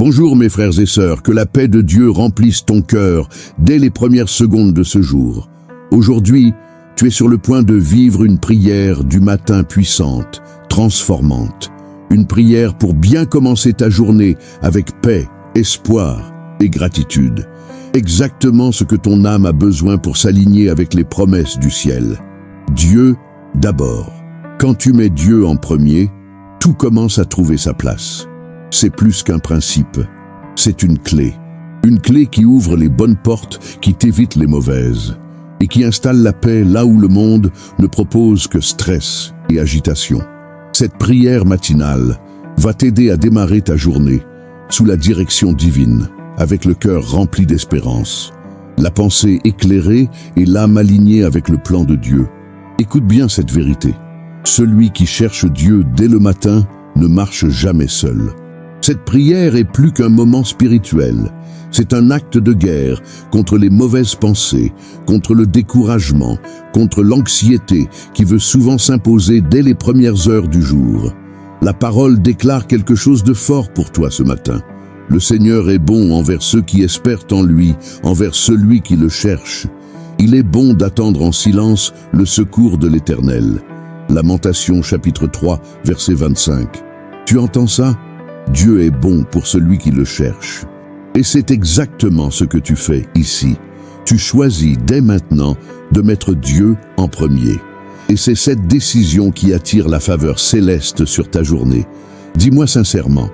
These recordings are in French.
Bonjour mes frères et sœurs, que la paix de Dieu remplisse ton cœur dès les premières secondes de ce jour. Aujourd'hui, tu es sur le point de vivre une prière du matin puissante, transformante. Une prière pour bien commencer ta journée avec paix, espoir et gratitude. Exactement ce que ton âme a besoin pour s'aligner avec les promesses du ciel. Dieu d'abord. Quand tu mets Dieu en premier, tout commence à trouver sa place. C'est plus qu'un principe, c'est une clé. Une clé qui ouvre les bonnes portes, qui t'évite les mauvaises, et qui installe la paix là où le monde ne propose que stress et agitation. Cette prière matinale va t'aider à démarrer ta journée sous la direction divine, avec le cœur rempli d'espérance, la pensée éclairée et l'âme alignée avec le plan de Dieu. Écoute bien cette vérité. Celui qui cherche Dieu dès le matin ne marche jamais seul. Cette prière est plus qu'un moment spirituel. C'est un acte de guerre contre les mauvaises pensées, contre le découragement, contre l'anxiété qui veut souvent s'imposer dès les premières heures du jour. La parole déclare quelque chose de fort pour toi ce matin. Le Seigneur est bon envers ceux qui espèrent en lui, envers celui qui le cherche. Il est bon d'attendre en silence le secours de l'Éternel. Lamentation chapitre 3, verset 25. Tu entends ça? Dieu est bon pour celui qui le cherche. Et c'est exactement ce que tu fais ici. Tu choisis dès maintenant de mettre Dieu en premier. Et c'est cette décision qui attire la faveur céleste sur ta journée. Dis-moi sincèrement,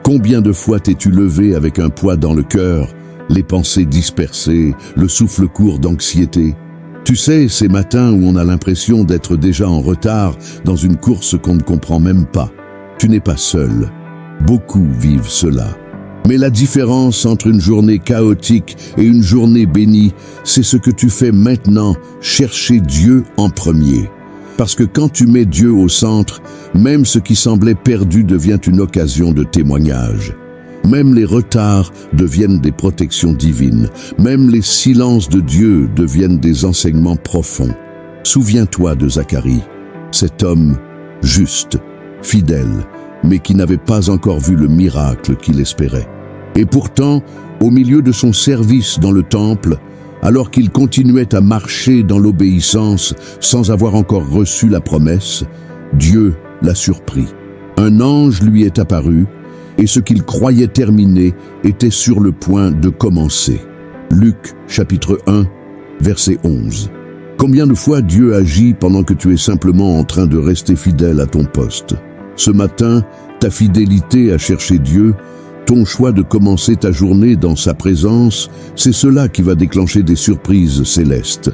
combien de fois t'es-tu levé avec un poids dans le cœur, les pensées dispersées, le souffle court d'anxiété? Tu sais, ces matins où on a l'impression d'être déjà en retard dans une course qu'on ne comprend même pas. Tu n'es pas seul. Beaucoup vivent cela. Mais la différence entre une journée chaotique et une journée bénie, c'est ce que tu fais maintenant, chercher Dieu en premier. Parce que quand tu mets Dieu au centre, même ce qui semblait perdu devient une occasion de témoignage. Même les retards deviennent des protections divines. Même les silences de Dieu deviennent des enseignements profonds. Souviens-toi de Zacharie, cet homme juste, fidèle, mais qui n'avait pas encore vu le miracle qu'il espérait. Et pourtant, au milieu de son service dans le temple, alors qu'il continuait à marcher dans l'obéissance sans avoir encore reçu la promesse, Dieu l'a surpris. Un ange lui est apparu, et ce qu'il croyait terminé était sur le point de commencer. Luc, chapitre 1, verset 11. Combien de fois Dieu agit pendant que tu es simplement en train de rester fidèle à ton poste? Ce matin, ta fidélité à chercher Dieu, ton choix de commencer ta journée dans sa présence, c'est cela qui va déclencher des surprises célestes.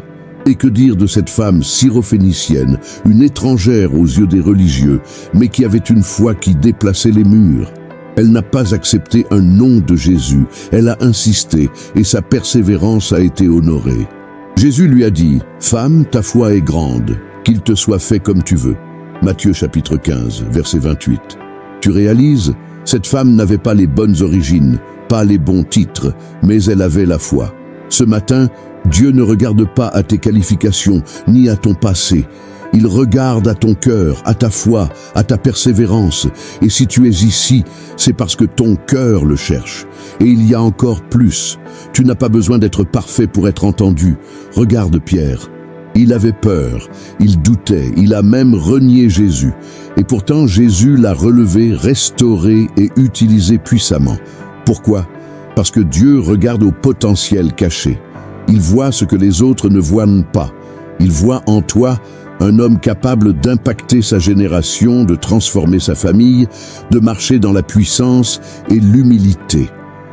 Et que dire de cette femme syrophénicienne, une étrangère aux yeux des religieux, mais qui avait une foi qui déplaçait les murs? Elle n'a pas accepté un nom de Jésus, elle a insisté et sa persévérance a été honorée. Jésus lui a dit, « Femme, ta foi est grande, qu'il te soit fait comme tu veux. » Matthieu chapitre 15, verset 28. Tu réalises, cette femme n'avait pas les bonnes origines, pas les bons titres, mais elle avait la foi. Ce matin, Dieu ne regarde pas à tes qualifications, ni à ton passé. Il regarde à ton cœur, à ta foi, à ta persévérance. Et si tu es ici, c'est parce que ton cœur le cherche. Et il y a encore plus. Tu n'as pas besoin d'être parfait pour être entendu. Regarde Pierre. Il avait peur, il doutait, il a même renié Jésus. Et pourtant, Jésus l'a relevé, restauré et utilisé puissamment. Pourquoi? Parce que Dieu regarde au potentiel caché. Il voit ce que les autres ne voient pas. Il voit en toi un homme capable d'impacter sa génération, de transformer sa famille, de marcher dans la puissance et l'humilité.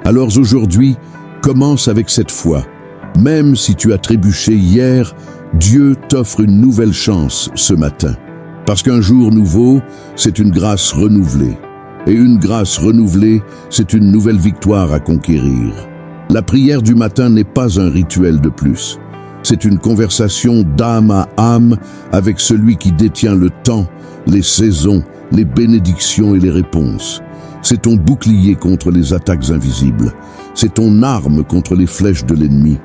Alors aujourd'hui, commence avec cette foi. Même si tu as trébuché hier, Dieu t'offre une nouvelle chance ce matin. Parce qu'un jour nouveau, c'est une grâce renouvelée. Et une grâce renouvelée, c'est une nouvelle victoire à conquérir. La prière du matin n'est pas un rituel de plus. C'est une conversation d'âme à âme avec celui qui détient le temps, les saisons, les bénédictions et les réponses. C'est ton bouclier contre les attaques invisibles. C'est ton arme contre les flèches de l'ennemi.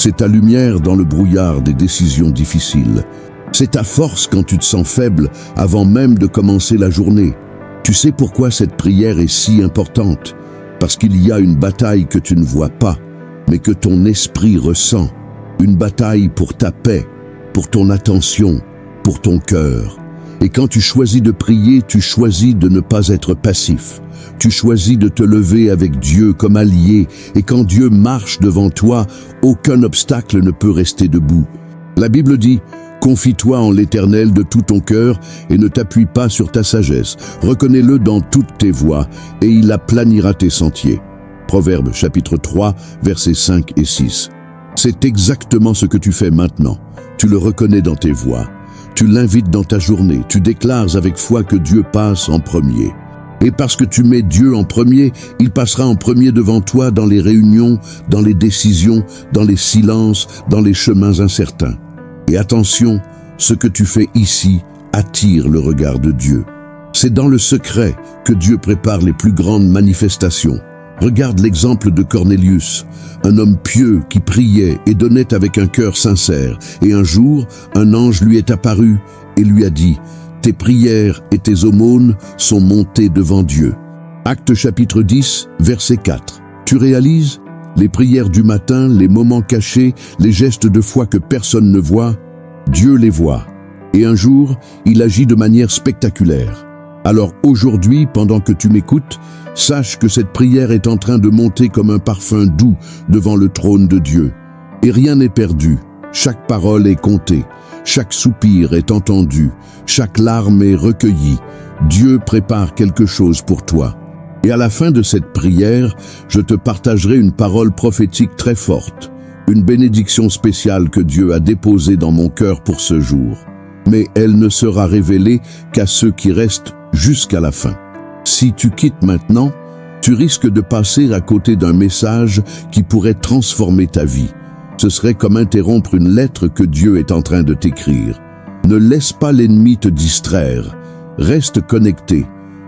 C'est ta lumière dans le brouillard des décisions difficiles. C'est ta force quand tu te sens faible avant même de commencer la journée. Tu sais pourquoi cette prière est si importante? Parce qu'il y a une bataille que tu ne vois pas, mais que ton esprit ressent. Une bataille pour ta paix, pour ton attention, pour ton cœur. Et quand tu choisis de prier, tu choisis de ne pas être passif. Tu choisis de te lever avec Dieu comme allié, et quand Dieu marche devant toi, aucun obstacle ne peut rester debout. La Bible dit: confie-toi en l'Éternel de tout ton cœur et ne t'appuie pas sur ta sagesse. Reconnais-le dans toutes tes voies et il aplanira tes sentiers. Proverbes chapitre 3, versets 5 et 6. C'est exactement ce que tu fais maintenant. Tu le reconnais dans tes voies. Tu l'invites dans ta journée. Tu déclares avec foi que Dieu passe en premier. Et parce que tu mets Dieu en premier, il passera en premier devant toi dans les réunions, dans les décisions, dans les silences, dans les chemins incertains. Et attention, ce que tu fais ici attire le regard de Dieu. C'est dans le secret que Dieu prépare les plus grandes manifestations. Regarde l'exemple de Cornélius, un homme pieux qui priait et donnait avec un cœur sincère. Et un jour, un ange lui est apparu et lui a dit: « Tes prières et tes aumônes sont montées devant Dieu. » Actes chapitre 10, verset 4. Tu réalises? Les prières du matin, les moments cachés, les gestes de foi que personne ne voit, Dieu les voit. Et un jour, il agit de manière spectaculaire. Alors aujourd'hui, pendant que tu m'écoutes, sache que cette prière est en train de monter comme un parfum doux devant le trône de Dieu. Et rien n'est perdu. Chaque parole est comptée. Chaque soupir est entendu. Chaque larme est recueillie. Dieu prépare quelque chose pour toi. Et à la fin de cette prière, je te partagerai une parole prophétique très forte, une bénédiction spéciale que Dieu a déposée dans mon cœur pour ce jour. Mais elle ne sera révélée qu'à ceux qui restent jusqu'à la fin. Si tu quittes maintenant, tu risques de passer à côté d'un message qui pourrait transformer ta vie. Ce serait comme interrompre une lettre que Dieu est en train de t'écrire. Ne laisse pas l'ennemi te distraire. Reste connecté,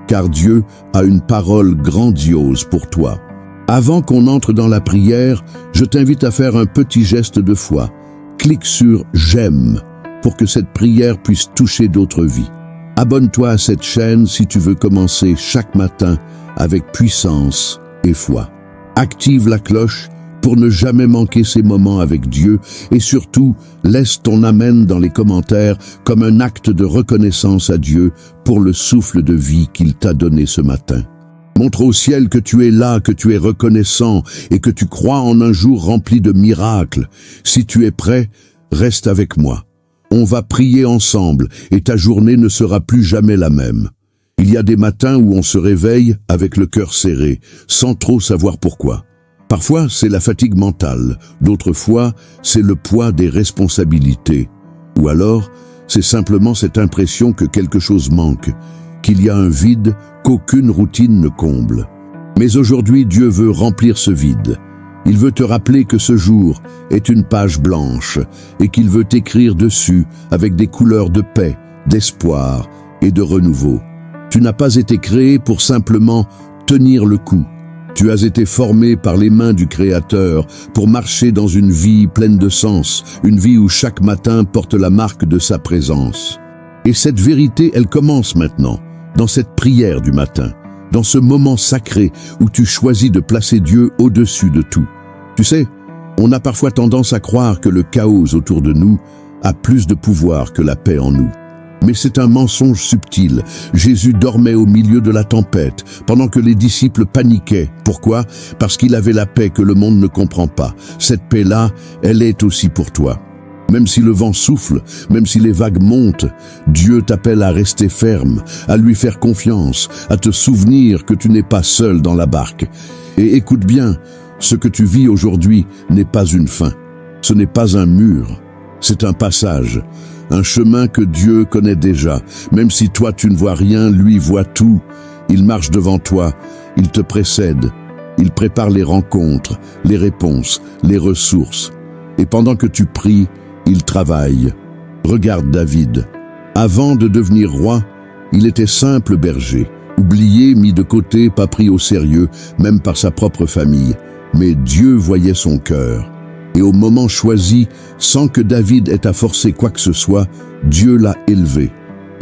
car Dieu a une parole grandiose pour toi. Avant qu'on entre dans la prière, je t'invite à faire un petit geste de foi. Clique sur « J'aime » pour que cette prière puisse toucher d'autres vies. Abonne-toi à cette chaîne si tu veux commencer chaque matin avec puissance et foi. Active la cloche pour ne jamais manquer ces moments avec Dieu et surtout, laisse ton amen dans les commentaires comme un acte de reconnaissance à Dieu pour le souffle de vie qu'il t'a donné ce matin. Montre au ciel que tu es là, que tu es reconnaissant et que tu crois en un jour rempli de miracles. Si tu es prêt, reste avec moi. On va prier ensemble et ta journée ne sera plus jamais la même. Il y a des matins où on se réveille avec le cœur serré, sans trop savoir pourquoi. Parfois, c'est la fatigue mentale, d'autres fois, c'est le poids des responsabilités. Ou alors, c'est simplement cette impression que quelque chose manque, qu'il y a un vide qu'aucune routine ne comble. Mais aujourd'hui, Dieu veut remplir ce vide. Il veut te rappeler que ce jour est une page blanche et qu'il veut t'écrire dessus avec des couleurs de paix, d'espoir et de renouveau. Tu n'as pas été créé pour simplement tenir le coup. Tu as été formé par les mains du Créateur pour marcher dans une vie pleine de sens, une vie où chaque matin porte la marque de sa présence. Et cette vérité, elle commence maintenant, dans cette prière du matin, dans ce moment sacré où tu choisis de placer Dieu au-dessus de tout. Tu sais, on a parfois tendance à croire que le chaos autour de nous a plus de pouvoir que la paix en nous. Mais c'est un mensonge subtil. Jésus dormait au milieu de la tempête, pendant que les disciples paniquaient. Pourquoi? Parce qu'il avait la paix que le monde ne comprend pas. Cette paix-là, elle est aussi pour toi. Même si le vent souffle, même si les vagues montent, Dieu t'appelle à rester ferme, à lui faire confiance, à te souvenir que tu n'es pas seul dans la barque. Et écoute bien, ce que tu vis aujourd'hui n'est pas une fin. Ce n'est pas un mur, c'est un passage. Un chemin que Dieu connaît déjà. Même si toi tu ne vois rien, lui voit tout. Il marche devant toi, il te précède. Il prépare les rencontres, les réponses, les ressources. Et pendant que tu pries, il travaille. Regarde David. Avant de devenir roi, il était simple berger. Oublié, mis de côté, pas pris au sérieux, même par sa propre famille. Mais Dieu voyait son cœur. Et au moment choisi, sans que David ait à forcer quoi que ce soit, Dieu l'a élevé.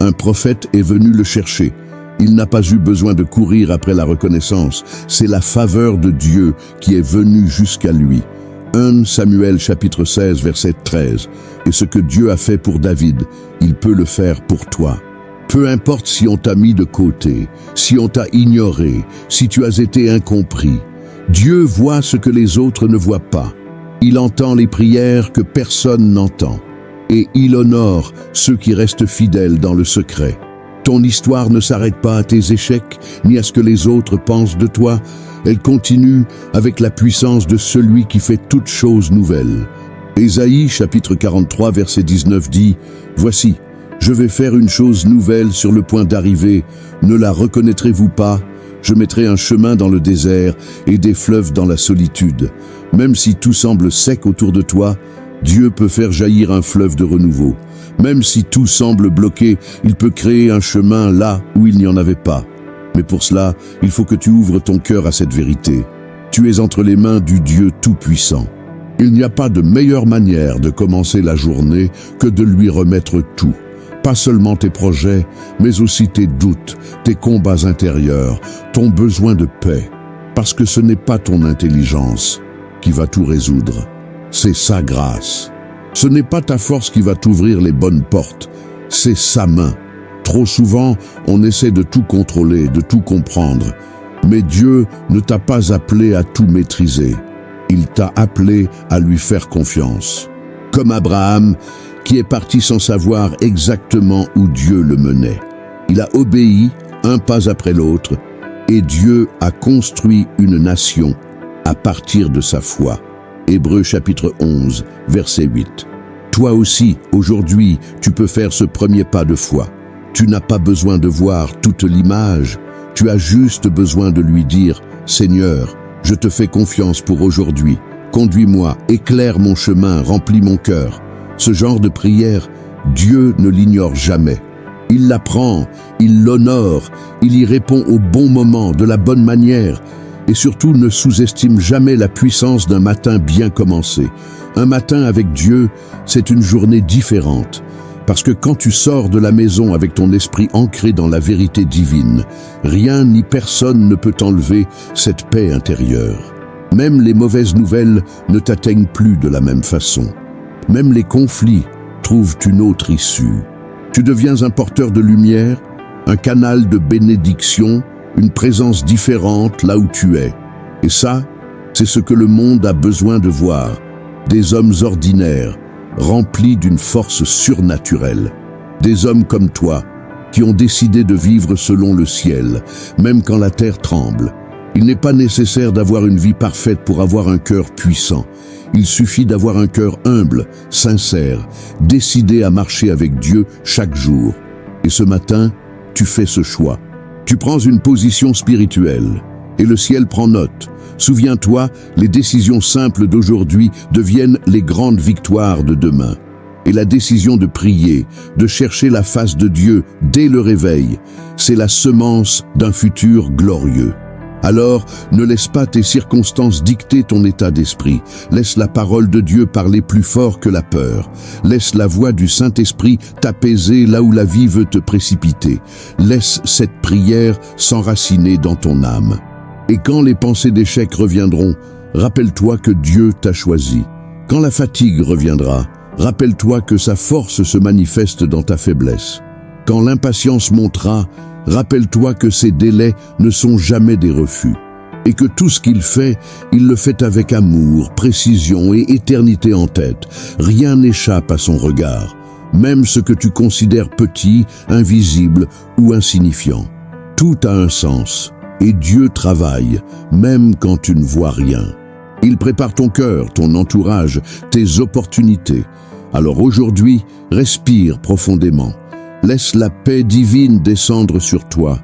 Un prophète est venu le chercher. Il n'a pas eu besoin de courir après la reconnaissance, c'est la faveur de Dieu qui est venue jusqu'à lui. 1 Samuel chapitre 16 verset 13. Et ce que Dieu a fait pour David, il peut le faire pour toi. Peu importe si on t'a mis de côté, si on t'a ignoré, si tu as été incompris, Dieu voit ce que les autres ne voient pas. Il entend les prières que personne n'entend. Et il honore ceux qui restent fidèles dans le secret. Ton histoire ne s'arrête pas à tes échecs, ni à ce que les autres pensent de toi. Elle continue avec la puissance de celui qui fait toutes choses nouvelles. Ésaïe, chapitre 43, verset 19 dit « Voici, je vais faire une chose nouvelle sur le point d'arriver. Ne la reconnaîtrez-vous pas ? Je mettrai un chemin dans le désert et des fleuves dans la solitude. Même si tout semble sec autour de toi, Dieu peut faire jaillir un fleuve de renouveau. Même si tout semble bloqué, il peut créer un chemin là où il n'y en avait pas. Mais pour cela, il faut que tu ouvres ton cœur à cette vérité. Tu es entre les mains du Dieu Tout-Puissant. Il n'y a pas de meilleure manière de commencer la journée que de lui remettre tout. Pas seulement tes projets, mais aussi tes doutes, tes combats intérieurs, ton besoin de paix. Parce que ce n'est pas ton intelligence qui va tout résoudre. C'est sa grâce. Ce n'est pas ta force qui va t'ouvrir les bonnes portes, c'est sa main. Trop souvent, on essaie de tout contrôler, de tout comprendre. Mais Dieu ne t'a pas appelé à tout maîtriser. Il t'a appelé à lui faire confiance. Comme Abraham, qui est parti sans savoir exactement où Dieu le menait. Il a obéi, un pas après l'autre, et Dieu a construit une nation à partir de sa foi. Hébreux chapitre 11, verset 8. Toi aussi, aujourd'hui, tu peux faire ce premier pas de foi. Tu n'as pas besoin de voir toute l'image, tu as juste besoin de lui dire « Seigneur, je te fais confiance pour aujourd'hui. Conduis-moi, éclaire mon chemin, remplis mon cœur. » Ce genre de prière, Dieu ne l'ignore jamais. Il l'apprend, il l'honore, il y répond au bon moment, de la bonne manière. Et surtout, ne sous-estime jamais la puissance d'un matin bien commencé. Un matin avec Dieu, c'est une journée différente. Parce que quand tu sors de la maison avec ton esprit ancré dans la vérité divine, rien ni personne ne peut t'enlever cette paix intérieure. Même les mauvaises nouvelles ne t'atteignent plus de la même façon. Même les conflits trouvent une autre issue. Tu deviens un porteur de lumière, un canal de bénédiction, une présence différente là où tu es. Et ça, c'est ce que le monde a besoin de voir. Des hommes ordinaires, remplis d'une force surnaturelle. Des hommes comme toi, qui ont décidé de vivre selon le ciel, même quand la terre tremble. Il n'est pas nécessaire d'avoir une vie parfaite pour avoir un cœur puissant. Il suffit d'avoir un cœur humble, sincère, décidé à marcher avec Dieu chaque jour. Et ce matin, tu fais ce choix. Tu prends une position spirituelle, et le ciel prend note. Souviens-toi, les décisions simples d'aujourd'hui deviennent les grandes victoires de demain. Et la décision de prier, de chercher la face de Dieu dès le réveil, c'est la semence d'un futur glorieux. Alors, ne laisse pas tes circonstances dicter ton état d'esprit. Laisse la parole de Dieu parler plus fort que la peur. Laisse la voix du Saint-Esprit t'apaiser là où la vie veut te précipiter. Laisse cette prière s'enraciner dans ton âme. Et quand les pensées d'échec reviendront, rappelle-toi que Dieu t'a choisi. Quand la fatigue reviendra, rappelle-toi que sa force se manifeste dans ta faiblesse. Quand l'impatience montera, rappelle-toi que ses délais ne sont jamais des refus. Et que tout ce qu'il fait, il le fait avec amour, précision et éternité en tête. Rien n'échappe à son regard, même ce que tu considères petit, invisible ou insignifiant. Tout a un sens. Et Dieu travaille, même quand tu ne vois rien. Il prépare ton cœur, ton entourage, tes opportunités. Alors aujourd'hui, respire profondément. Laisse la paix divine descendre sur toi.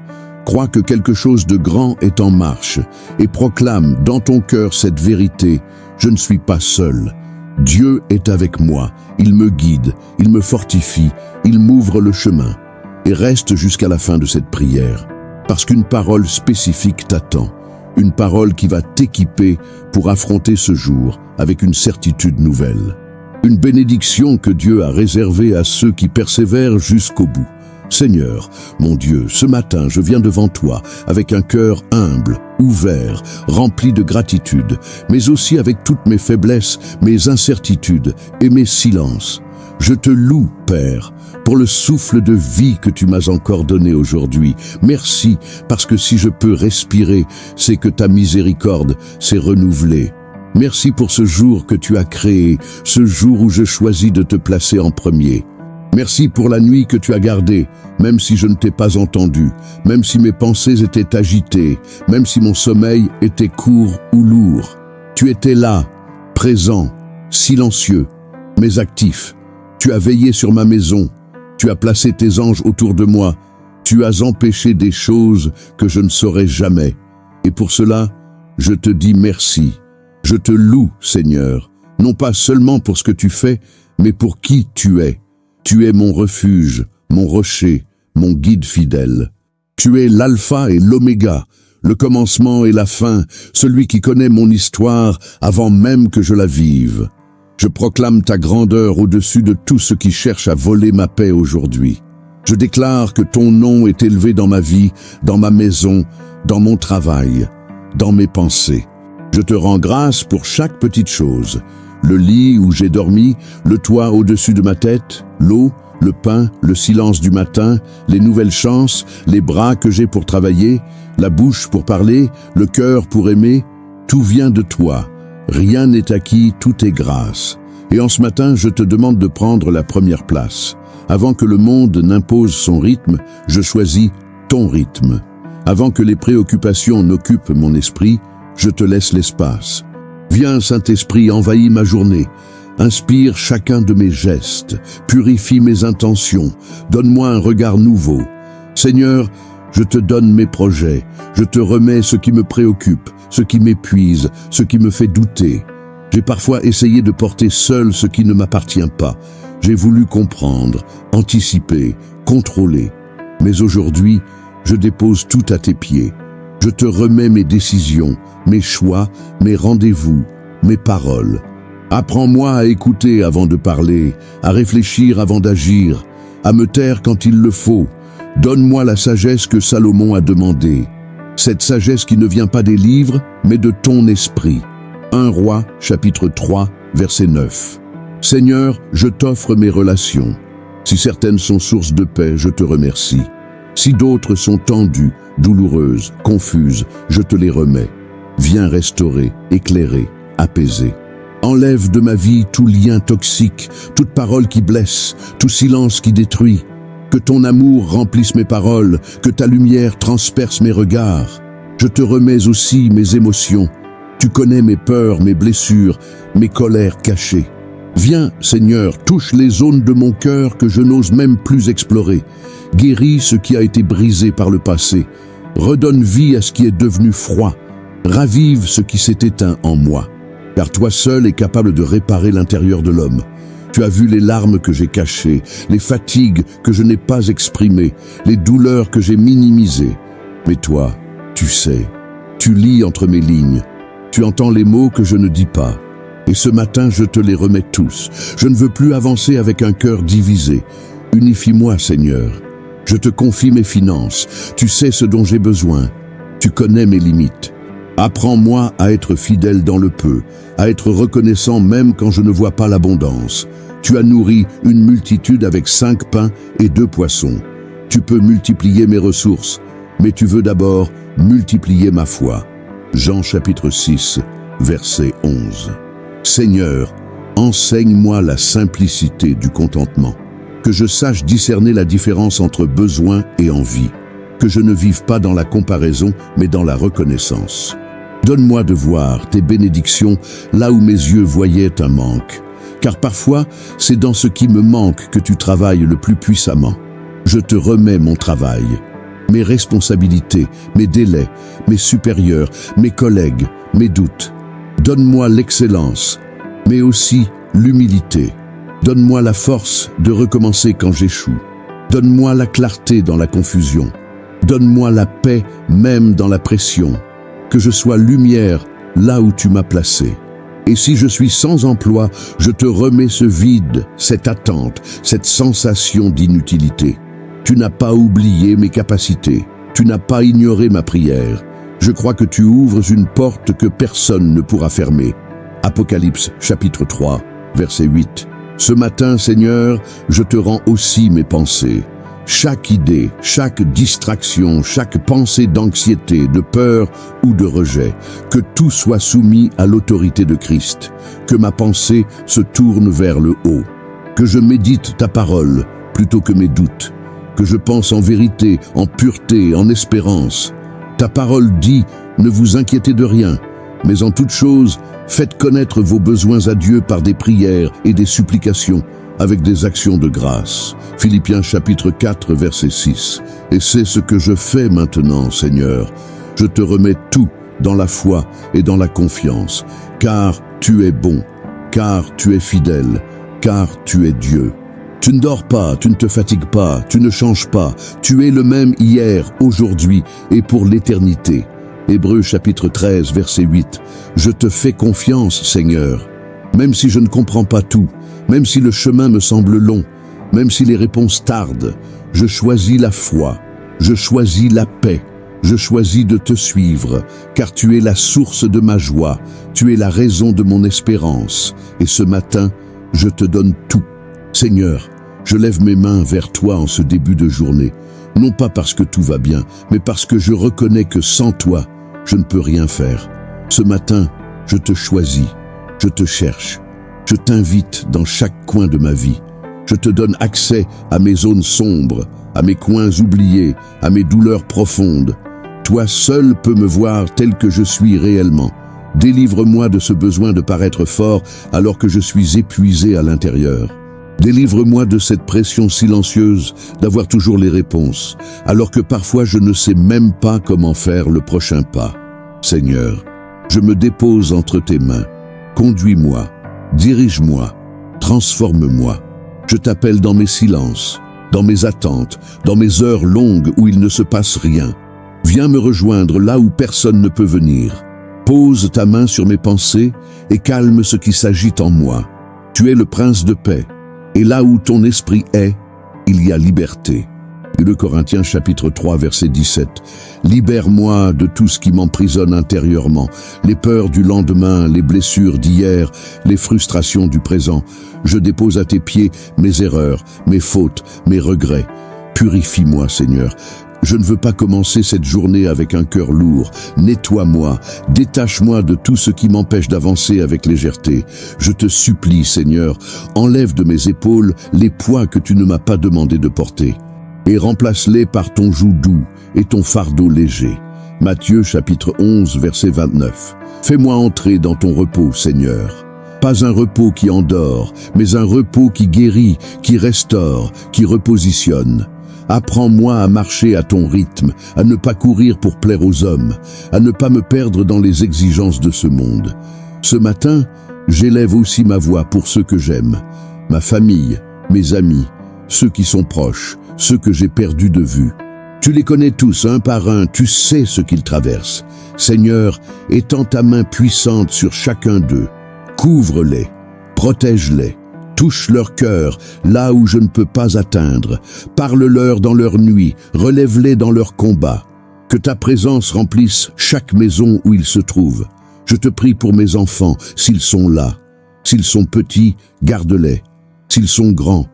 Crois que quelque chose de grand est en marche et proclame dans ton cœur cette vérité. Je ne suis pas seul. Dieu est avec moi. Il me guide, il me fortifie, il m'ouvre le chemin. Et reste jusqu'à la fin de cette prière. Parce qu'une parole spécifique t'attend, une parole qui va t'équiper pour affronter ce jour avec une certitude nouvelle. Une bénédiction que Dieu a réservée à ceux qui persévèrent jusqu'au bout. Seigneur, mon Dieu, ce matin, je viens devant toi avec un cœur humble, ouvert, rempli de gratitude, mais aussi avec toutes mes faiblesses, mes incertitudes et mes silences. Je te loue, Père, pour le souffle de vie que tu m'as encore donné aujourd'hui. Merci, parce que si je peux respirer, c'est que ta miséricorde s'est renouvelée. Merci pour ce jour que tu as créé, ce jour où je choisis de te placer en premier. Merci pour la nuit que tu as gardée, même si je ne t'ai pas entendu, même si mes pensées étaient agitées, même si mon sommeil était court ou lourd. Tu étais là, présent, silencieux, mais actif. Tu as veillé sur ma maison, tu as placé tes anges autour de moi, tu as empêché des choses que je ne saurais jamais. Et pour cela, je te dis merci. Je te loue, Seigneur, non pas seulement pour ce que tu fais, mais pour qui tu es. Tu es mon refuge, mon rocher, mon guide fidèle. Tu es l'alpha et l'oméga, le commencement et la fin, celui qui connaît mon histoire avant même que je la vive. Je proclame ta grandeur au-dessus de tout ce qui cherche à voler ma paix aujourd'hui. Je déclare que ton nom est élevé dans ma vie, dans ma maison, dans mon travail, dans mes pensées. Je te rends grâce pour chaque petite chose. Le lit où j'ai dormi, le toit au-dessus de ma tête, l'eau, le pain, le silence du matin, les nouvelles chances, les bras que j'ai pour travailler, la bouche pour parler, le cœur pour aimer, tout vient de toi. Rien n'est acquis, tout est grâce. Et en ce matin, je te demande de prendre la première place. Avant que le monde n'impose son rythme, je choisis ton rythme. Avant que les préoccupations n'occupent mon esprit, je te laisse l'espace. Viens, Saint-Esprit, envahis ma journée. Inspire chacun de mes gestes, purifie mes intentions, donne-moi un regard nouveau. Seigneur, je te donne mes projets, je te remets ce qui me préoccupe, ce qui m'épuise, ce qui me fait douter. J'ai parfois essayé de porter seul ce qui ne m'appartient pas. J'ai voulu comprendre, anticiper, contrôler. Mais aujourd'hui, je dépose tout à tes pieds. Je te remets mes décisions, mes choix, mes rendez-vous, mes paroles. Apprends-moi à écouter avant de parler, à réfléchir avant d'agir, à me taire quand il le faut. Donne-moi la sagesse que Salomon a demandée. Cette sagesse qui ne vient pas des livres, mais de ton esprit. 1 Roi, chapitre 3, verset 9. Seigneur, je t'offre mes relations. Si certaines sont source de paix, je te remercie. Si d'autres sont tendues, douloureuses, confuses, je te les remets. Viens restaurer, éclairer, apaiser. Enlève de ma vie tout lien toxique, toute parole qui blesse, tout silence qui détruit. Que ton amour remplisse mes paroles, que ta lumière transperce mes regards. Je te remets aussi mes émotions. Tu connais mes peurs, mes blessures, mes colères cachées. Viens, Seigneur, touche les zones de mon cœur que je n'ose même plus explorer. Guéris ce qui a été brisé par le passé. Redonne vie à ce qui est devenu froid. Ravive ce qui s'est éteint en moi. Car toi seul es capable de réparer l'intérieur de l'homme. Tu as vu les larmes que j'ai cachées, les fatigues que je n'ai pas exprimées, les douleurs que j'ai minimisées. Mais toi, tu sais, tu lis entre mes lignes. Tu entends les mots que je ne dis pas. Et ce matin, je te les remets tous. Je ne veux plus avancer avec un cœur divisé. Unifie-moi, Seigneur. Je te confie mes finances. Tu sais ce dont j'ai besoin. Tu connais mes limites. Apprends-moi à être fidèle dans le peu, à être reconnaissant même quand je ne vois pas l'abondance. Tu as nourri une multitude avec 5 pains et 2 poissons. Tu peux multiplier mes ressources, mais tu veux d'abord multiplier ma foi. Jean chapitre 6, verset 11. Seigneur, enseigne-moi la simplicité du contentement, que je sache discerner la différence entre besoin et envie, que je ne vive pas dans la comparaison, mais dans la reconnaissance. Donne-moi de voir tes bénédictions là où mes yeux voyaient un manque, car parfois c'est dans ce qui me manque que tu travailles le plus puissamment. Je te remets mon travail, mes responsabilités, mes délais, mes supérieurs, mes collègues, mes doutes. Donne-moi l'excellence, mais aussi l'humilité. Donne-moi la force de recommencer quand j'échoue. Donne-moi la clarté dans la confusion. Donne-moi la paix même dans la pression. Que je sois lumière là où tu m'as placé. Et si je suis sans emploi, je te remets ce vide, cette attente, cette sensation d'inutilité. Tu n'as pas oublié mes capacités. Tu n'as pas ignoré ma prière. Je crois que tu ouvres une porte que personne ne pourra fermer. Apocalypse chapitre 3, verset 8. Ce matin, Seigneur, je te rends aussi mes pensées. Chaque idée, chaque distraction, chaque pensée d'anxiété, de peur ou de rejet, que tout soit soumis à l'autorité de Christ, que ma pensée se tourne vers le haut, que je médite ta parole plutôt que mes doutes, que je pense en vérité, en pureté, en espérance. Ta parole dit, ne vous inquiétez de rien, mais en toute chose, faites connaître vos besoins à Dieu par des prières et des supplications, avec des actions de grâce. Philippiens chapitre 4, verset 6. Et c'est ce que je fais maintenant, Seigneur. Je te remets tout dans la foi et dans la confiance, car tu es bon, car tu es fidèle, car tu es Dieu. Tu ne dors pas, tu ne te fatigues pas, tu ne changes pas. Tu es le même hier, aujourd'hui et pour l'éternité. Hébreux chapitre 13, verset 8. Je te fais confiance, Seigneur. Même si je ne comprends pas tout, même si le chemin me semble long, même si les réponses tardent, je choisis la foi, je choisis la paix, je choisis de te suivre, car tu es la source de ma joie, tu es la raison de mon espérance. Et ce matin, je te donne tout. Seigneur, je lève mes mains vers toi en ce début de journée, non pas parce que tout va bien, mais parce que je reconnais que sans toi, je ne peux rien faire. Ce matin, je te choisis, je te cherche, je t'invite dans chaque coin de ma vie. Je te donne accès à mes zones sombres, à mes coins oubliés, à mes douleurs profondes. Toi seul peux me voir tel que je suis réellement. Délivre-moi de ce besoin de paraître fort alors que je suis épuisé à l'intérieur. Délivre-moi de cette pression silencieuse d'avoir toujours les réponses, alors que parfois je ne sais même pas comment faire le prochain pas. Seigneur, je me dépose entre tes mains. Conduis-moi, dirige-moi, transforme-moi. Je t'appelle dans mes silences, dans mes attentes, dans mes heures longues où il ne se passe rien. Viens me rejoindre là où personne ne peut venir. Pose ta main sur mes pensées et calme ce qui s'agite en moi. Tu es le prince de paix. Et là où ton esprit est, il y a liberté. 2 Corinthiens chapitre 3 verset 17. Libère-moi de tout ce qui m'emprisonne intérieurement, les peurs du lendemain, les blessures d'hier, les frustrations du présent. Je dépose à tes pieds mes erreurs, mes fautes, mes regrets. Purifie-moi, Seigneur. Je ne veux pas commencer cette journée avec un cœur lourd. Nettoie-moi, détache-moi de tout ce qui m'empêche d'avancer avec légèreté. Je te supplie, Seigneur, enlève de mes épaules les poids que tu ne m'as pas demandé de porter, et remplace-les par ton joug doux et ton fardeau léger. Matthieu chapitre 11, verset 29. Fais-moi entrer dans ton repos, Seigneur. Pas un repos qui endort, mais un repos qui guérit, qui restaure, qui repositionne. Apprends-moi à marcher à ton rythme, à ne pas courir pour plaire aux hommes, à ne pas me perdre dans les exigences de ce monde. Ce matin, j'élève aussi ma voix pour ceux que j'aime, ma famille, mes amis, ceux qui sont proches, ceux que j'ai perdus de vue. Tu les connais tous, un par un, tu sais ce qu'ils traversent. Seigneur, étends ta main puissante sur chacun d'eux. Couvre-les, protège-les. Touche leur cœur, là où je ne peux pas atteindre. Parle-leur dans leur nuit, relève-les dans leur combat. Que ta présence remplisse chaque maison où ils se trouvent. Je te prie pour mes enfants, s'ils sont là. S'ils sont petits, garde-les. S'ils sont grands,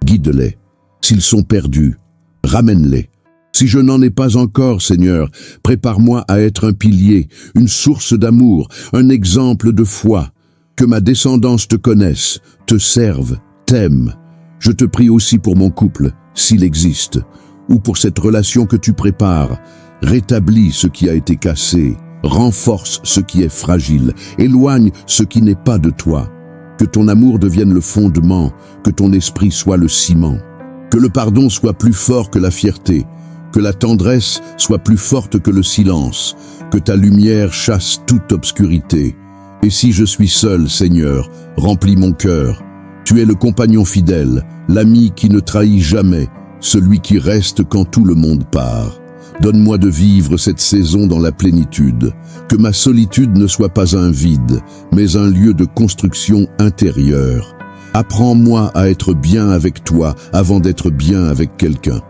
guide-les. S'ils sont perdus, ramène-les. Si je n'en ai pas encore, Seigneur, prépare-moi à être un pilier, une source d'amour, un exemple de foi. Que ma descendance te connaisse, te serve, t'aime. Je te prie aussi pour mon couple, s'il existe, ou pour cette relation que tu prépares. Rétablis ce qui a été cassé, renforce ce qui est fragile, éloigne ce qui n'est pas de toi. Que ton amour devienne le fondement, que ton esprit soit le ciment. Que le pardon soit plus fort que la fierté, que la tendresse soit plus forte que le silence, que ta lumière chasse toute obscurité. Et si je suis seul, Seigneur, remplis mon cœur. Tu es le compagnon fidèle, l'ami qui ne trahit jamais, celui qui reste quand tout le monde part. Donne-moi de vivre cette saison dans la plénitude, que ma solitude ne soit pas un vide, mais un lieu de construction intérieure. Apprends-moi à être bien avec toi avant d'être bien avec quelqu'un.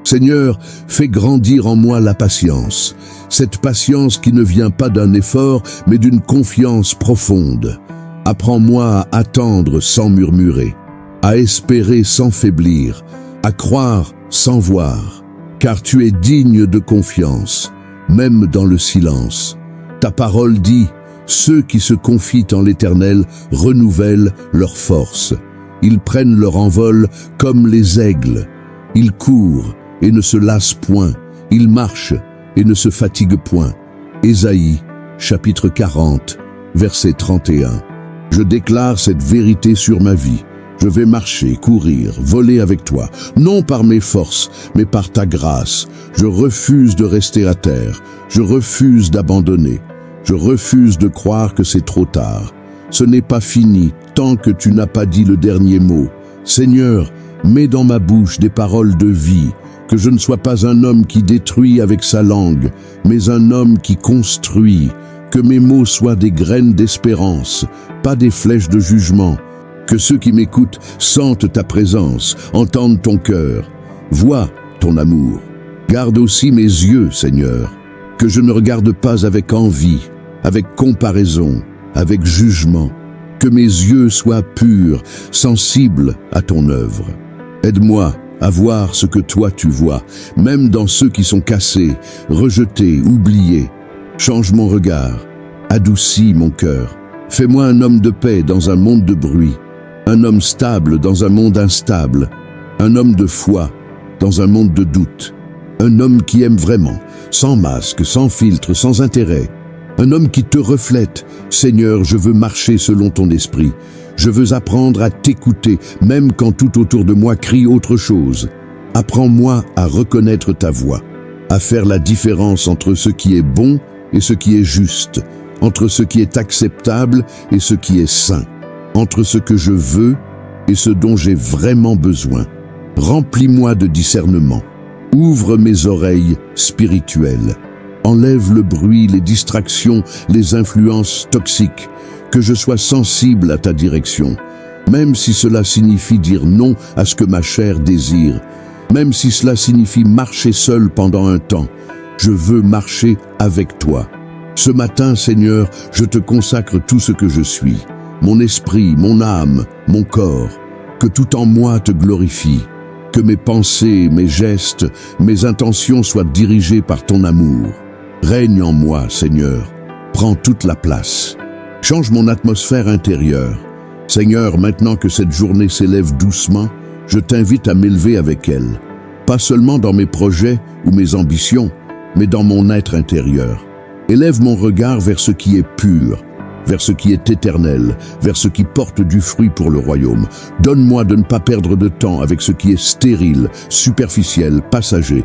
Seigneur, fais grandir en moi la patience, cette patience qui ne vient pas d'un effort, mais d'une confiance profonde. Apprends-moi à attendre sans murmurer, à espérer sans faiblir, à croire sans voir, car tu es digne de confiance, même dans le silence. Ta parole dit, ceux qui se confient en l'Éternel renouvellent leur force. Ils prennent leur envol comme les aigles. Ils courent et ne se lassent point. Ils marchent et ne se fatiguent point. Ésaïe, chapitre 40, verset 31. Je déclare cette vérité sur ma vie. Je vais marcher, courir, voler avec toi, non par mes forces, mais par ta grâce. Je refuse de rester à terre. Je refuse d'abandonner. Je refuse de croire que c'est trop tard. Ce n'est pas fini tant que tu n'as pas dit le dernier mot. Seigneur, mets dans ma bouche des paroles de vie, que je ne sois pas un homme qui détruit avec sa langue, mais un homme qui construit, que mes mots soient des graines d'espérance, pas des flèches de jugement, que ceux qui m'écoutent sentent ta présence, entendent ton cœur, voient ton amour. Garde aussi mes yeux, Seigneur, que je ne regarde pas avec envie, avec comparaison, avec jugement, que mes yeux soient purs, sensibles à ton œuvre. Aide-moi à voir ce que toi tu vois, même dans ceux qui sont cassés, rejetés, oubliés. Change mon regard, adoucis mon cœur. Fais-moi un homme de paix dans un monde de bruit, un homme stable dans un monde instable, un homme de foi dans un monde de doute, un homme qui aime vraiment, sans masque, sans filtre, sans intérêt, un homme qui te reflète. Seigneur, je veux marcher selon ton esprit. Je veux apprendre à t'écouter, même quand tout autour de moi crie autre chose. Apprends-moi à reconnaître ta voix, à faire la différence entre ce qui est bon et ce qui est juste, entre ce qui est acceptable et ce qui est sain, entre ce que je veux et ce dont j'ai vraiment besoin. Remplis-moi de discernement. Ouvre mes oreilles spirituelles. Enlève le bruit, les distractions, les influences toxiques, que je sois sensible à ta direction, même si cela signifie dire non à ce que ma chair désire, même si cela signifie marcher seul pendant un temps. Je veux marcher avec toi. Ce matin, Seigneur, je te consacre tout ce que je suis, mon esprit, mon âme, mon corps, que tout en moi te glorifie, que mes pensées, mes gestes, mes intentions soient dirigées par ton amour. Règne en moi, Seigneur, prends toute la place. Change mon atmosphère intérieure. Seigneur, maintenant que cette journée s'élève doucement, je t'invite à m'élever avec elle. Pas seulement dans mes projets ou mes ambitions, mais dans mon être intérieur. Élève mon regard vers ce qui est pur, vers ce qui est éternel, vers ce qui porte du fruit pour le royaume. Donne-moi de ne pas perdre de temps avec ce qui est stérile, superficiel, passager.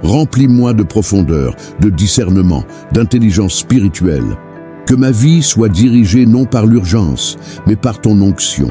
Remplis-moi de profondeur, de discernement, d'intelligence spirituelle. Que ma vie soit dirigée non par l'urgence, mais par ton onction.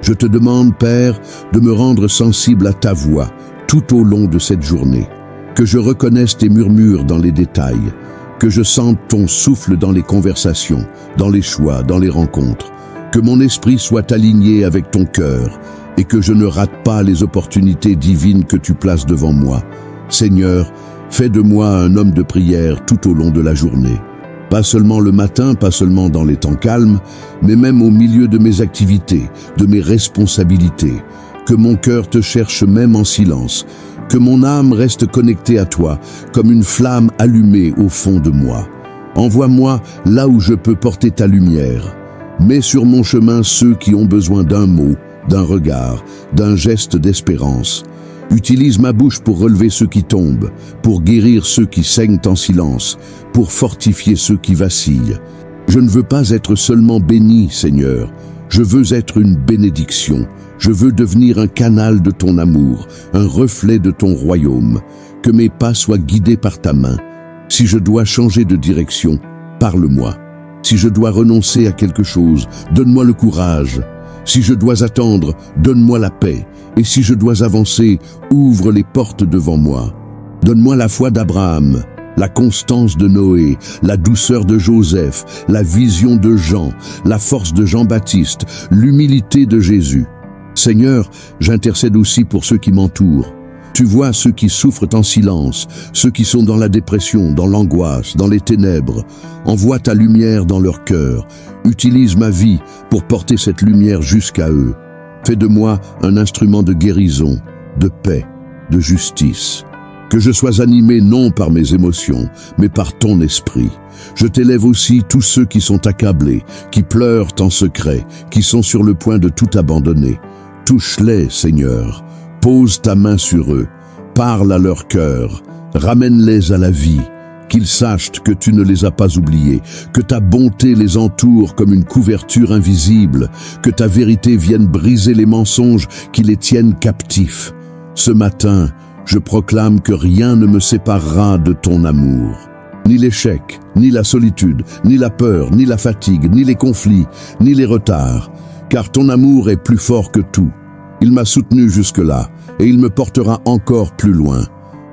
Je te demande, Père, de me rendre sensible à ta voix tout au long de cette journée. Que je reconnaisse tes murmures dans les détails, que je sente ton souffle dans les conversations, dans les choix, dans les rencontres. Que mon esprit soit aligné avec ton cœur et que je ne rate pas les opportunités divines que tu places devant moi. Seigneur, fais de moi un homme de prière tout au long de la journée. Pas seulement le matin, pas seulement dans les temps calmes, mais même au milieu de mes activités, de mes responsabilités. Que mon cœur te cherche même en silence, que mon âme reste connectée à toi, comme une flamme allumée au fond de moi. Envoie-moi là où je peux porter ta lumière. Mets sur mon chemin ceux qui ont besoin d'un mot, d'un regard, d'un geste d'espérance. Utilise ma bouche pour relever ceux qui tombent, pour guérir ceux qui saignent en silence, pour fortifier ceux qui vacillent. Je ne veux pas être seulement béni, Seigneur. Je veux être une bénédiction. Je veux devenir un canal de ton amour, un reflet de ton royaume. Que mes pas soient guidés par ta main. Si je dois changer de direction, parle-moi. Si je dois renoncer à quelque chose, donne-moi le courage. Si je dois attendre, donne-moi la paix. Et si je dois avancer, ouvre les portes devant moi. Donne-moi la foi d'Abraham, la constance de Noé, la douceur de Joseph, la vision de Jean, la force de Jean-Baptiste, l'humilité de Jésus. Seigneur, j'intercède aussi pour ceux qui m'entourent. Tu vois ceux qui souffrent en silence, ceux qui sont dans la dépression, dans l'angoisse, dans les ténèbres. Envoie ta lumière dans leur cœur. Utilise ma vie pour porter cette lumière jusqu'à eux. Fais de moi un instrument de guérison, de paix, de justice. Que je sois animé non par mes émotions, mais par ton esprit. Je t'élève aussi tous ceux qui sont accablés, qui pleurent en secret, qui sont sur le point de tout abandonner. Touche-les, Seigneur. Pose ta main sur eux. Parle à leur cœur. Ramène-les à la vie. Qu'ils sachent que tu ne les as pas oubliés, que ta bonté les entoure comme une couverture invisible, que ta vérité vienne briser les mensonges qui les tiennent captifs. Ce matin, je proclame que rien ne me séparera de ton amour. Ni l'échec, ni la solitude, ni la peur, ni la fatigue, ni les conflits, ni les retards, car ton amour est plus fort que tout. Il m'a soutenu jusque-là, et il me portera encore plus loin.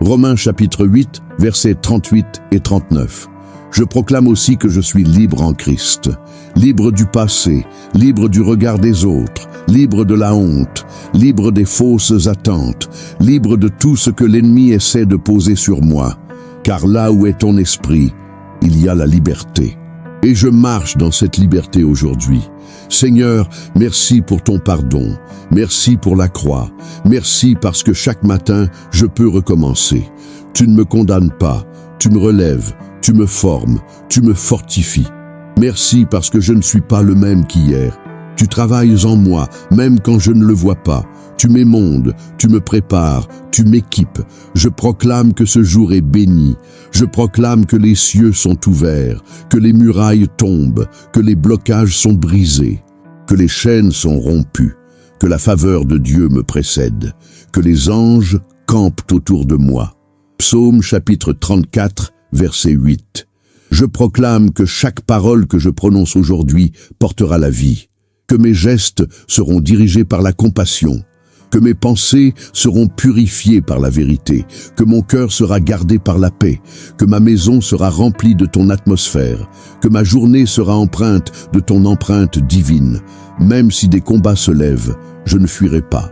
Romains chapitre 8, versets 38 et 39. Je proclame aussi que je suis libre en Christ, libre du passé, libre du regard des autres, libre de la honte, libre des fausses attentes, libre de tout ce que l'ennemi essaie de poser sur moi. Car là où est ton esprit, il y a la liberté. Et je marche dans cette liberté aujourd'hui. Seigneur, merci pour ton pardon. Merci pour la croix. Merci parce que chaque matin, je peux recommencer. Tu ne me condamnes pas. Tu me relèves. Tu me formes. Tu me fortifies. Merci parce que je ne suis pas le même qu'hier. Tu travailles en moi, même quand je ne le vois pas. Tu m'émondes, tu me prépares, tu m'équipes. Je proclame que ce jour est béni. Je proclame que les cieux sont ouverts, que les murailles tombent, que les blocages sont brisés, que les chaînes sont rompues, que la faveur de Dieu me précède, que les anges campent autour de moi. Psaume chapitre 34, verset 8. Je proclame que chaque parole que je prononce aujourd'hui portera la vie, que mes gestes seront dirigés par la compassion, que mes pensées seront purifiées par la vérité, que mon cœur sera gardé par la paix, que ma maison sera remplie de ton atmosphère, que ma journée sera empreinte de ton empreinte divine. Même si des combats se lèvent, je ne fuirai pas.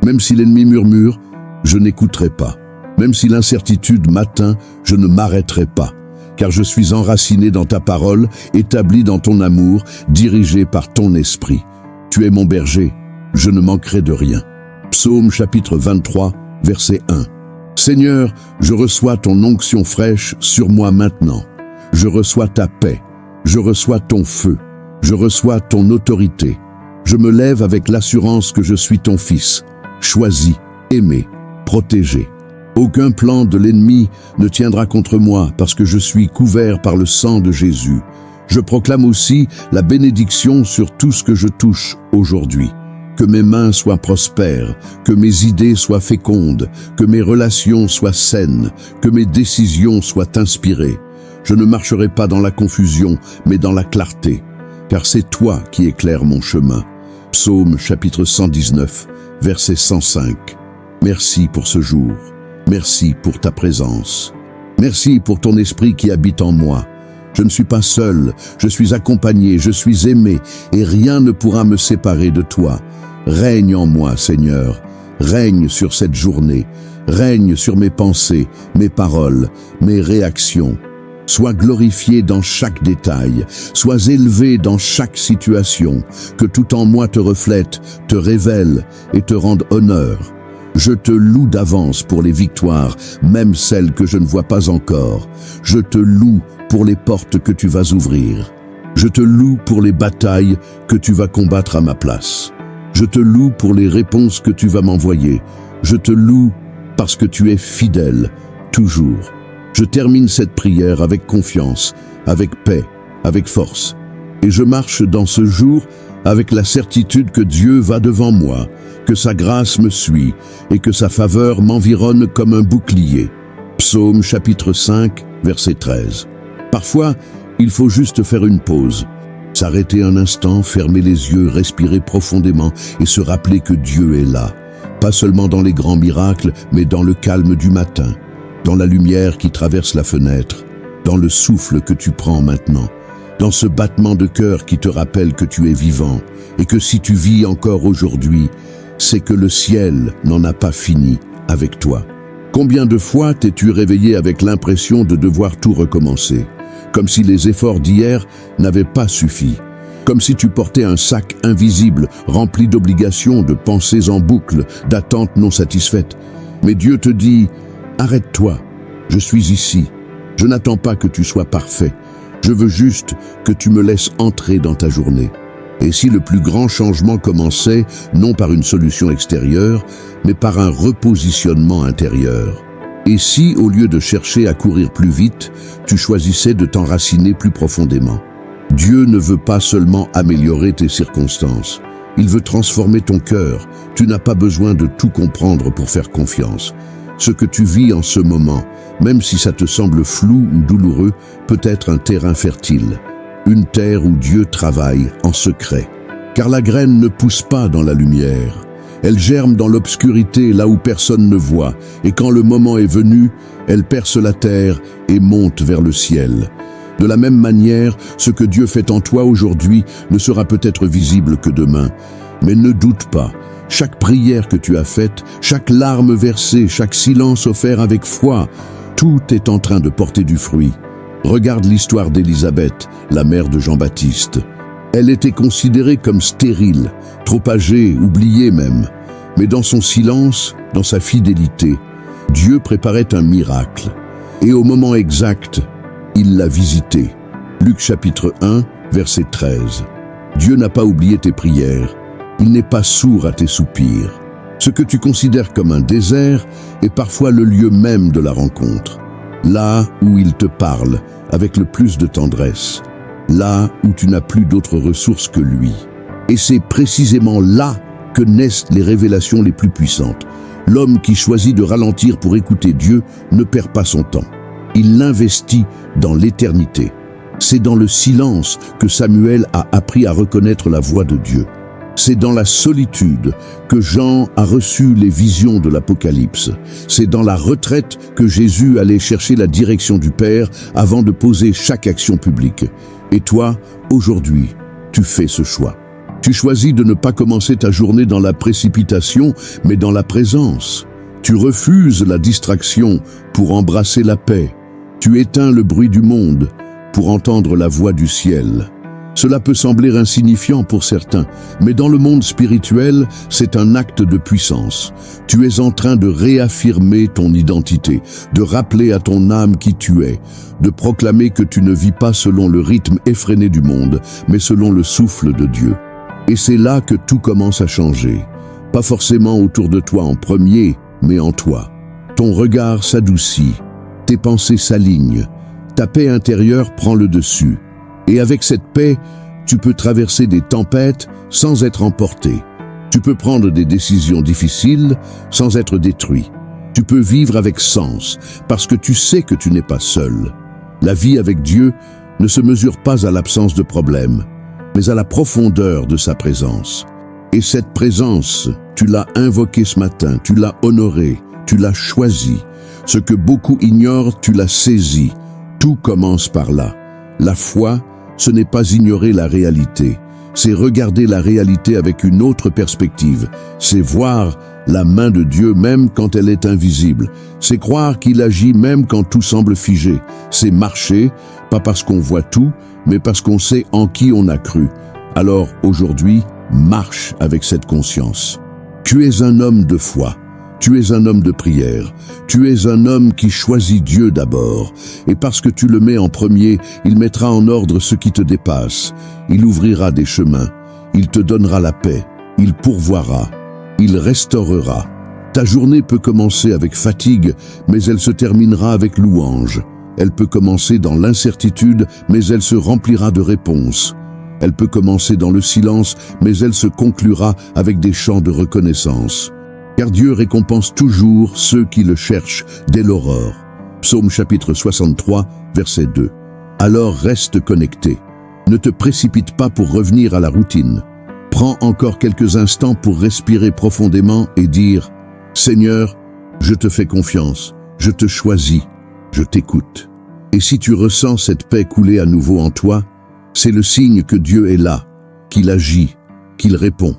Même si l'ennemi murmure, je n'écouterai pas. Même si l'incertitude m'atteint, je ne m'arrêterai pas. Car je suis enraciné dans ta parole, établi dans ton amour, dirigé par ton esprit. Tu es mon berger, je ne manquerai de rien. Psaume chapitre 23, verset 1. Seigneur, je reçois ton onction fraîche sur moi maintenant. Je reçois ta paix, je reçois ton feu, je reçois ton autorité. Je me lève avec l'assurance que je suis ton fils, choisi, aimé, protégé. Aucun plan de l'ennemi ne tiendra contre moi parce que je suis couvert par le sang de Jésus. Je proclame aussi la bénédiction sur tout ce que je touche aujourd'hui. Que mes mains soient prospères, que mes idées soient fécondes, que mes relations soient saines, que mes décisions soient inspirées. Je ne marcherai pas dans la confusion, mais dans la clarté, car c'est toi qui éclaires mon chemin. Psaume chapitre 119, verset 105. Merci pour ce jour. Merci pour ta présence. Merci pour ton esprit qui habite en moi. Je ne suis pas seul, je suis accompagné, je suis aimé, et rien ne pourra me séparer de toi. Règne en moi, Seigneur. Règne sur cette journée. Règne sur mes pensées, mes paroles, mes réactions. Sois glorifié dans chaque détail. Sois élevé dans chaque situation. Que tout en moi te reflète, te révèle et te rende honneur. Je te loue d'avance pour les victoires, même celles que je ne vois pas encore. Je te loue pour les portes que tu vas ouvrir. Je te loue pour les batailles que tu vas combattre à ma place. Je te loue pour les réponses que tu vas m'envoyer. Je te loue parce que tu es fidèle, toujours. Je termine cette prière avec confiance, avec paix, avec force. Et je marche dans ce jour avec la certitude que Dieu va devant moi, que sa grâce me suit et que sa faveur m'environne comme un bouclier. Psaume chapitre 5, verset 13. Parfois, il faut juste faire une pause. S'arrêter un instant, fermer les yeux, respirer profondément et se rappeler que Dieu est là. Pas seulement dans les grands miracles, mais dans le calme du matin, dans la lumière qui traverse la fenêtre, dans le souffle que tu prends maintenant, dans ce battement de cœur qui te rappelle que tu es vivant et que si tu vis encore aujourd'hui, c'est que le ciel n'en a pas fini avec toi. Combien de fois t'es-tu réveillé avec l'impression de devoir tout recommencer, comme si les efforts d'hier n'avaient pas suffi, comme si tu portais un sac invisible rempli d'obligations, de pensées en boucle, d'attentes non satisfaites. Mais Dieu te dit, arrête-toi, je suis ici, je n'attends pas que tu sois parfait, je veux juste que tu me laisses entrer dans ta journée. Et si le plus grand changement commençait, non par une solution extérieure, mais par un repositionnement intérieur? Et si, au lieu de chercher à courir plus vite, tu choisissais de t'enraciner plus profondément? Dieu ne veut pas seulement améliorer tes circonstances, il veut transformer ton cœur. Tu n'as pas besoin de tout comprendre pour faire confiance. Ce que tu vis en ce moment, même si ça te semble flou ou douloureux, peut être un terrain fertile. Une terre où Dieu travaille en secret. Car la graine ne pousse pas dans la lumière. Elle germe dans l'obscurité, là où personne ne voit. Et quand le moment est venu, elle perce la terre et monte vers le ciel. De la même manière, ce que Dieu fait en toi aujourd'hui ne sera peut-être visible que demain. Mais ne doute pas, chaque prière que tu as faite, chaque larme versée, chaque silence offert avec foi, tout est en train de porter du fruit. Regarde l'histoire d'Élisabeth, la mère de Jean-Baptiste. Elle était considérée comme stérile, trop âgée, oubliée même. Mais dans son silence, dans sa fidélité, Dieu préparait un miracle. Et au moment exact, il l'a visitée. Luc chapitre 1, verset 13. Dieu n'a pas oublié tes prières. Il n'est pas sourd à tes soupirs. Ce que tu considères comme un désert est parfois le lieu même de la rencontre. Là où il te parle, avec le plus de tendresse. Là où tu n'as plus d'autres ressources que lui. Et c'est précisément là que naissent les révélations les plus puissantes. L'homme qui choisit de ralentir pour écouter Dieu ne perd pas son temps. Il l'investit dans l'éternité. C'est dans le silence que Samuel a appris à reconnaître la voix de Dieu. C'est dans la solitude que Jean a reçu les visions de l'Apocalypse. C'est dans la retraite que Jésus allait chercher la direction du Père avant de poser chaque action publique. Et toi, aujourd'hui, tu fais ce choix. Tu choisis de ne pas commencer ta journée dans la précipitation, mais dans la présence. Tu refuses la distraction pour embrasser la paix. Tu éteins le bruit du monde pour entendre la voix du ciel. Cela peut sembler insignifiant pour certains, mais dans le monde spirituel, c'est un acte de puissance. Tu es en train de réaffirmer ton identité, de rappeler à ton âme qui tu es, de proclamer que tu ne vis pas selon le rythme effréné du monde, mais selon le souffle de Dieu. Et c'est là que tout commence à changer. Pas forcément autour de toi en premier, mais en toi. Ton regard s'adoucit, tes pensées s'alignent, ta paix intérieure prend le dessus. Et avec cette paix, tu peux traverser des tempêtes sans être emporté. Tu peux prendre des décisions difficiles sans être détruit. Tu peux vivre avec sens parce que tu sais que tu n'es pas seul. La vie avec Dieu ne se mesure pas à l'absence de problèmes, mais à la profondeur de sa présence. Et cette présence, tu l'as invoquée ce matin, tu l'as honorée, tu l'as choisie. Ce que beaucoup ignorent, tu l'as saisi. Tout commence par là. La foi, ce n'est pas ignorer la réalité, c'est regarder la réalité avec une autre perspective, c'est voir la main de Dieu même quand elle est invisible, c'est croire qu'il agit même quand tout semble figé, c'est marcher, pas parce qu'on voit tout, mais parce qu'on sait en qui on a cru. Alors aujourd'hui, marche avec cette conscience. Tu es un homme de foi. Tu es un homme de prière, tu es un homme qui choisit Dieu d'abord, et parce que tu le mets en premier, il mettra en ordre ce qui te dépasse, il ouvrira des chemins, il te donnera la paix, il pourvoira, il restaurera. Ta journée peut commencer avec fatigue, mais elle se terminera avec louange. Elle peut commencer dans l'incertitude, mais elle se remplira de réponses. Elle peut commencer dans le silence, mais elle se conclura avec des chants de reconnaissance. Car Dieu récompense toujours ceux qui le cherchent dès l'aurore. Psaume chapitre 63, verset 2. Alors reste connecté. Ne te précipite pas pour revenir à la routine. Prends encore quelques instants pour respirer profondément et dire « Seigneur, je te fais confiance, je te choisis, je t'écoute. » Et si tu ressens cette paix couler à nouveau en toi, c'est le signe que Dieu est là, qu'il agit, qu'il répond.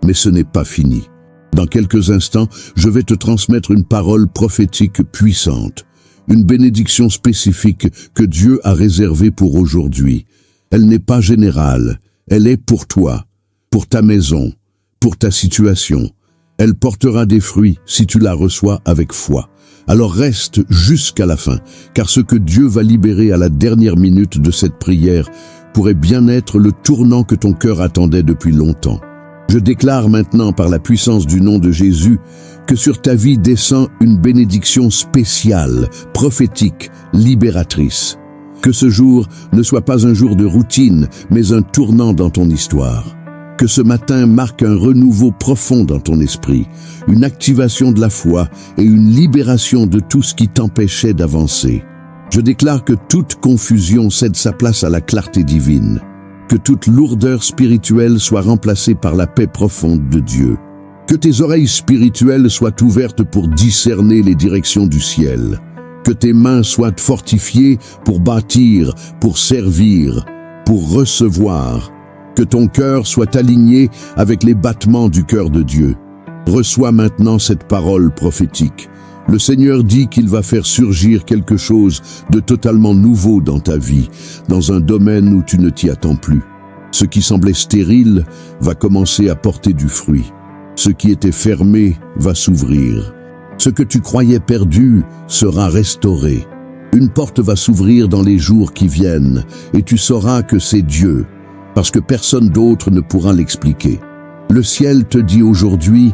Mais ce n'est pas fini. Dans quelques instants, je vais te transmettre une parole prophétique puissante, une bénédiction spécifique que Dieu a réservée pour aujourd'hui. Elle n'est pas générale, elle est pour toi, pour ta maison, pour ta situation. Elle portera des fruits si tu la reçois avec foi. Alors reste jusqu'à la fin, car ce que Dieu va libérer à la dernière minute de cette prière pourrait bien être le tournant que ton cœur attendait depuis longtemps. Je déclare maintenant par la puissance du nom de Jésus que sur ta vie descend une bénédiction spéciale, prophétique, libératrice. Que ce jour ne soit pas un jour de routine, mais un tournant dans ton histoire. Que ce matin marque un renouveau profond dans ton esprit, une activation de la foi et une libération de tout ce qui t'empêchait d'avancer. Je déclare que toute confusion cède sa place à la clarté divine. Que toute lourdeur spirituelle soit remplacée par la paix profonde de Dieu. Que tes oreilles spirituelles soient ouvertes pour discerner les directions du ciel. Que tes mains soient fortifiées pour bâtir, pour servir, pour recevoir. Que ton cœur soit aligné avec les battements du cœur de Dieu. Reçois maintenant cette parole prophétique. Le Seigneur dit qu'il va faire surgir quelque chose de totalement nouveau dans ta vie, dans un domaine où tu ne t'y attends plus. Ce qui semblait stérile va commencer à porter du fruit. Ce qui était fermé va s'ouvrir. Ce que tu croyais perdu sera restauré. Une porte va s'ouvrir dans les jours qui viennent, et tu sauras que c'est Dieu, parce que personne d'autre ne pourra l'expliquer. Le ciel te dit aujourd'hui,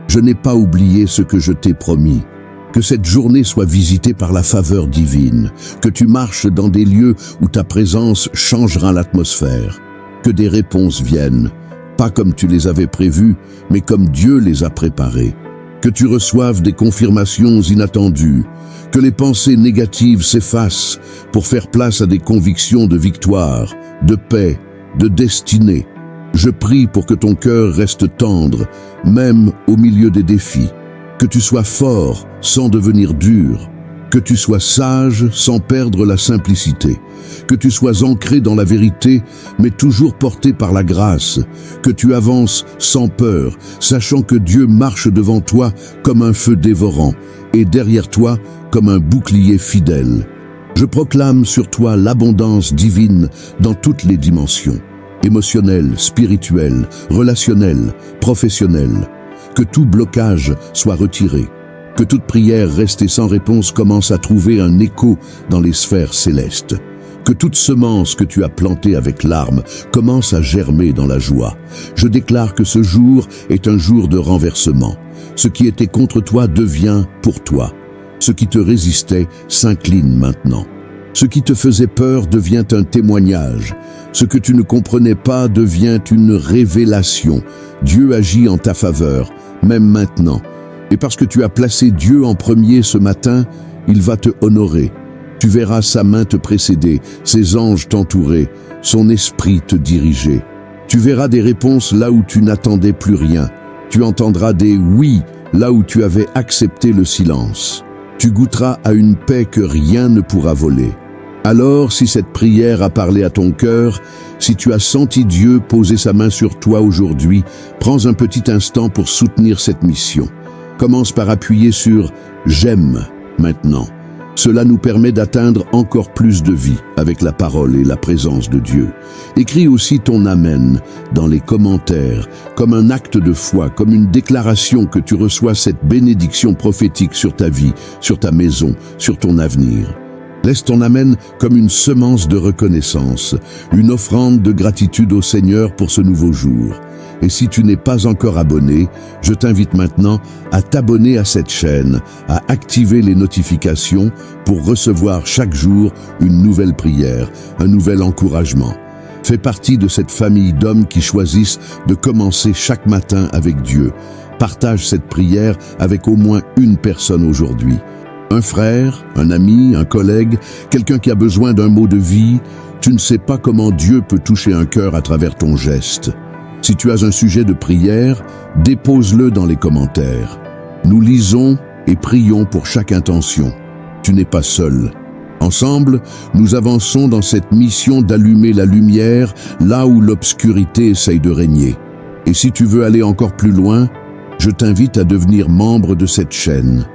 je n'ai pas oublié ce que je t'ai promis. Que cette journée soit visitée par la faveur divine, que tu marches dans des lieux où ta présence changera l'atmosphère, que des réponses viennent, pas comme tu les avais prévues, mais comme Dieu les a préparées, que tu reçoives des confirmations inattendues, que les pensées négatives s'effacent pour faire place à des convictions de victoire, de paix, de destinée. Je prie pour que ton cœur reste tendre, même au milieu des défis. Que tu sois fort sans devenir dur. Que tu sois sage sans perdre la simplicité. Que tu sois ancré dans la vérité, mais toujours porté par la grâce. Que tu avances sans peur, sachant que Dieu marche devant toi comme un feu dévorant, et derrière toi comme un bouclier fidèle. Je proclame sur toi l'abondance divine dans toutes les dimensions, émotionnelle, spirituelle, relationnelle, professionnelle. Que tout blocage soit retiré, que toute prière restée sans réponse commence à trouver un écho dans les sphères célestes, que toute semence que tu as plantée avec larmes commence à germer dans la joie. Je déclare que ce jour est un jour de renversement. Ce qui était contre toi devient pour toi. Ce qui te résistait s'incline maintenant. Ce qui te faisait peur devient un témoignage. Ce que tu ne comprenais pas devient une révélation. Dieu agit en ta faveur, même maintenant. Et parce que tu as placé Dieu en premier ce matin, il va te honorer. Tu verras sa main te précéder, ses anges t'entourer, son esprit te diriger. Tu verras des réponses là où tu n'attendais plus rien. Tu entendras des oui là où tu avais accepté le silence. Tu goûteras à une paix que rien ne pourra voler. Alors, si cette prière a parlé à ton cœur, si tu as senti Dieu poser sa main sur toi aujourd'hui, prends un petit instant pour soutenir cette mission. Commence par appuyer sur « J'aime » maintenant. Cela nous permet d'atteindre encore plus de vie avec la parole et la présence de Dieu. Écris aussi ton Amen dans les commentaires, comme un acte de foi, comme une déclaration que tu reçois cette bénédiction prophétique sur ta vie, sur ta maison, sur ton avenir. Laisse ton Amen comme une semence de reconnaissance, une offrande de gratitude au Seigneur pour ce nouveau jour. Et si tu n'es pas encore abonné, je t'invite maintenant à t'abonner à cette chaîne, à activer les notifications pour recevoir chaque jour une nouvelle prière, un nouvel encouragement. Fais partie de cette famille d'hommes qui choisissent de commencer chaque matin avec Dieu. Partage cette prière avec au moins une personne aujourd'hui. Un frère, un ami, un collègue, quelqu'un qui a besoin d'un mot de vie. Tu ne sais pas comment Dieu peut toucher un cœur à travers ton geste. Si tu as un sujet de prière, dépose-le dans les commentaires. Nous lisons et prions pour chaque intention. Tu n'es pas seul. Ensemble, nous avançons dans cette mission d'allumer la lumière là où l'obscurité essaye de régner. Et si tu veux aller encore plus loin, Je t'invite à devenir membre de cette chaîne.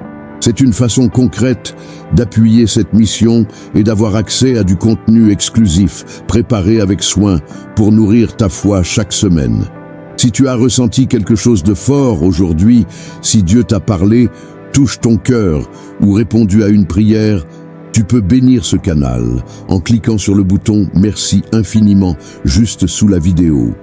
C'est une façon concrète d'appuyer cette mission et d'avoir accès à du contenu exclusif, préparé avec soin pour nourrir ta foi chaque semaine. Si tu as ressenti quelque chose de fort aujourd'hui, si Dieu t'a parlé, touche ton cœur ou répondu à une prière, tu peux bénir ce canal en cliquant sur le bouton « Merci infiniment » juste sous la vidéo.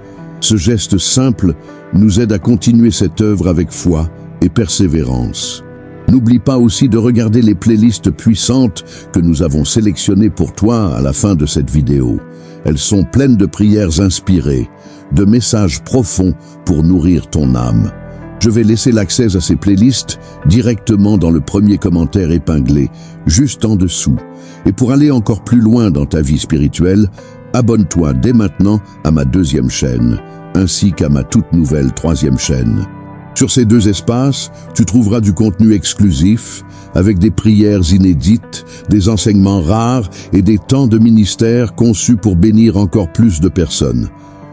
Ce geste simple nous aide à continuer cette œuvre avec foi et persévérance. N'oublie pas aussi de regarder les playlists puissantes que nous avons sélectionnées pour toi à la fin de cette vidéo. Elles sont pleines de prières inspirées, de messages profonds pour nourrir ton âme. Je vais laisser l'accès à ces playlists directement dans le premier commentaire épinglé, juste en dessous. Et pour aller encore plus loin dans ta vie spirituelle, abonne-toi dès maintenant à ma deuxième chaîne, ainsi qu'à ma toute nouvelle troisième chaîne. Sur ces deux espaces, tu trouveras du contenu exclusif, avec des prières inédites, des enseignements rares et des temps de ministère conçus pour bénir encore plus de personnes.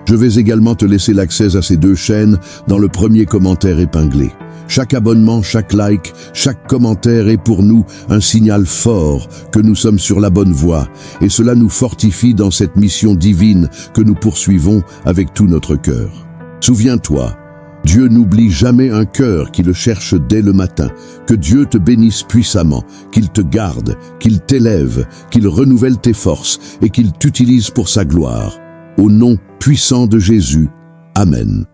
Je vais également te laisser l'accès à ces deux chaînes dans le premier commentaire épinglé. Chaque abonnement, chaque like, chaque commentaire est pour nous un signal fort que nous sommes sur la bonne voie, et cela nous fortifie dans cette mission divine que nous poursuivons avec tout notre cœur. Souviens-toi, Dieu n'oublie jamais un cœur qui le cherche dès le matin. Que Dieu te bénisse puissamment, qu'il te garde, qu'il t'élève, qu'il renouvelle tes forces et qu'il t'utilise pour sa gloire. Au nom puissant de Jésus. Amen.